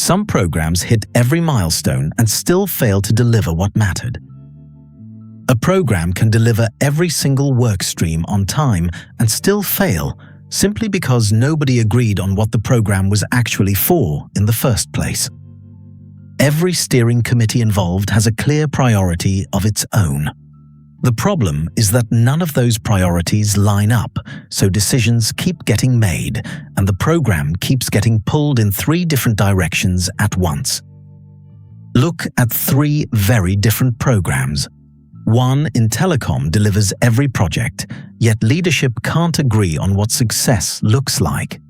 Some programs hit every milestone and still fail to deliver what mattered. A program can deliver every single work stream on time and still fail simply because nobody agreed on what the program was actually for in the first place. Every steering committee involved has a clear priority of its own. The problem is that none of those priorities line up, so decisions keep getting made and the program keeps getting pulled in 3 different directions at once. Look at 3 very different programs. One in telecom delivers every project, yet leadership can't agree on what success looks like.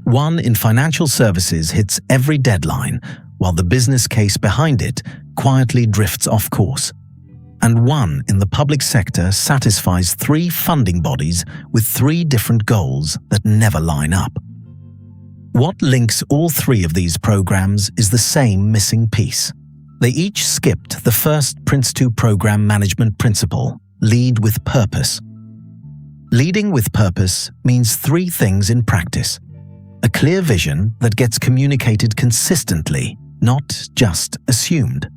One in financial services hits every deadline, while the business case behind it quietly drifts off course. And one in the public sector satisfies 3 funding bodies with 3 different goals that never line up. What links all 3 of these programs is the same missing piece. They each skipped the first PRINCE2 Programme Management principle, lead with purpose. Leading with purpose means 3 things in practice. A clear vision that gets communicated consistently, not just assumed.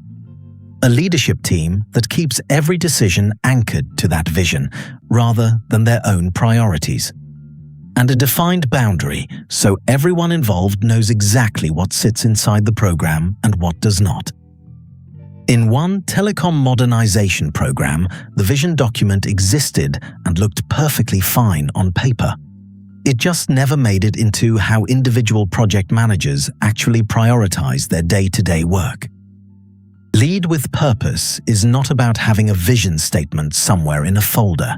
A leadership team that keeps every decision anchored to that vision rather than their own priorities. And a defined boundary so everyone involved knows exactly what sits inside the program and what does not. In one telecom modernization program, the vision document existed and looked perfectly fine on paper. It just never made it into how individual project managers actually prioritize their day-to-day work. Lead with purpose is not about having a vision statement somewhere in a folder.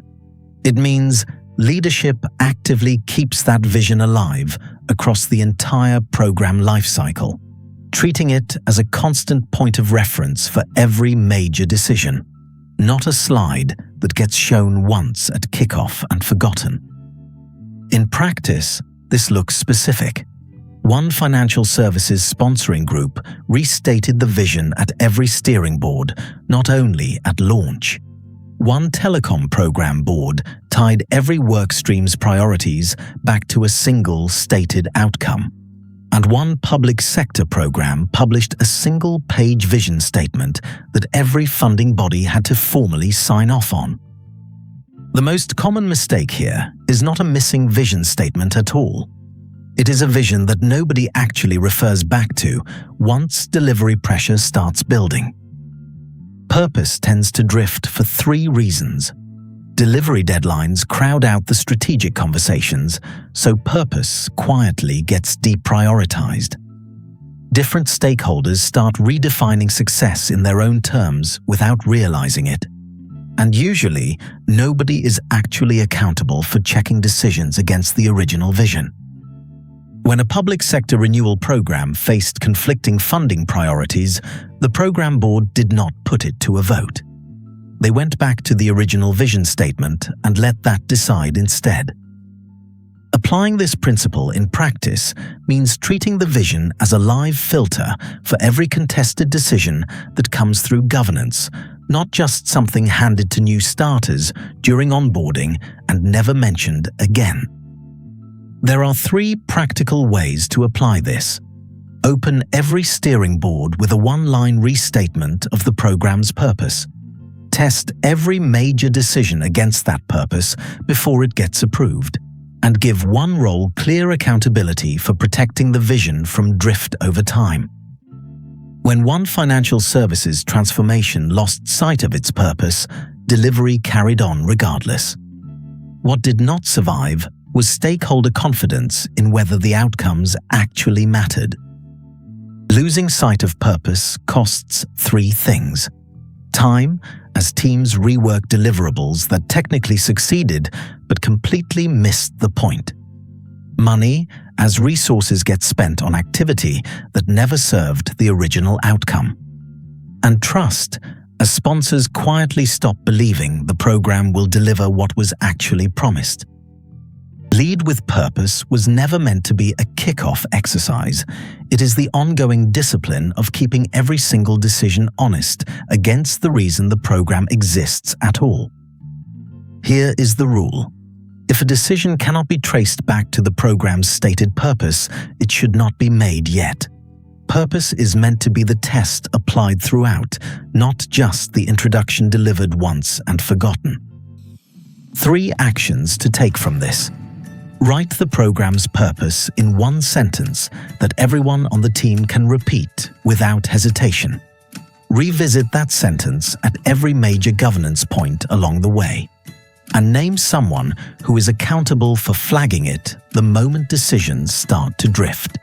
It means leadership actively keeps that vision alive across the entire program lifecycle, treating it as a constant point of reference for every major decision, not a slide that gets shown once at kickoff and forgotten. In practice, this looks specific. One financial services sponsoring group restated the vision at every steering board, not only at launch. One telecom program board tied every workstream's priorities back to a single stated outcome. And one public sector program published a single-page vision statement that every funding body had to formally sign off on. The most common mistake here is not a missing vision statement at all. It is a vision that nobody actually refers back to once delivery pressure starts building. Purpose tends to drift for 3 reasons. Delivery deadlines crowd out the strategic conversations, so purpose quietly gets deprioritized. Different stakeholders start redefining success in their own terms without realizing it. And usually, nobody is actually accountable for checking decisions against the original vision. When a public sector renewal program faced conflicting funding priorities, the program board did not put it to a vote. They went back to the original vision statement and let that decide instead. Applying this principle in practice means treating the vision as a live filter for every contested decision that comes through governance, not just something handed to new starters during onboarding and never mentioned again. There are 3 practical ways to apply this. Open every steering board with a 1-line restatement of the program's purpose. Test every major decision against that purpose before it gets approved. And give one role clear accountability for protecting the vision from drift over time. When one financial services transformation lost sight of its purpose, delivery carried on regardless. What did not survive was stakeholder confidence in whether the outcomes actually mattered. Losing sight of purpose costs 3 things. Time, as teams rework deliverables that technically succeeded but completely missed the point. Money, as resources get spent on activity that never served the original outcome. And trust, as sponsors quietly stop believing the program will deliver what was actually promised. Lead with purpose was never meant to be a kickoff exercise. It is the ongoing discipline of keeping every single decision honest against the reason the program exists at all. Here is the rule. If a decision cannot be traced back to the program's stated purpose, it should not be made yet. Purpose is meant to be the test applied throughout, not just the introduction delivered once and forgotten. 3 actions to take from this. Write the program's purpose in one sentence that everyone on the team can repeat without hesitation. Revisit that sentence at every major governance point along the way, and name someone who is accountable for flagging it the moment decisions start to drift.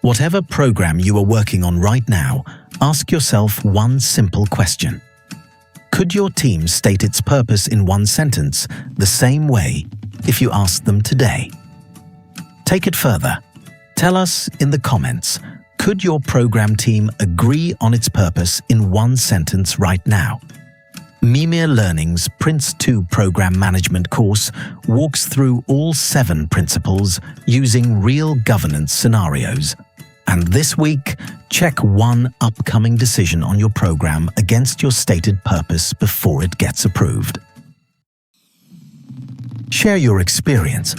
Whatever program you are working on right now, ask yourself one simple question. Could your team state its purpose in one sentence the same way if you asked them today? Take it further. Tell us in the comments, could your program team agree on its purpose in one sentence right now? Mimir Learning's PRINCE2 Programme Management course walks through all 7 principles using real governance scenarios. And this week, check one upcoming decision on your program against your stated purpose before it gets approved. Share your experience.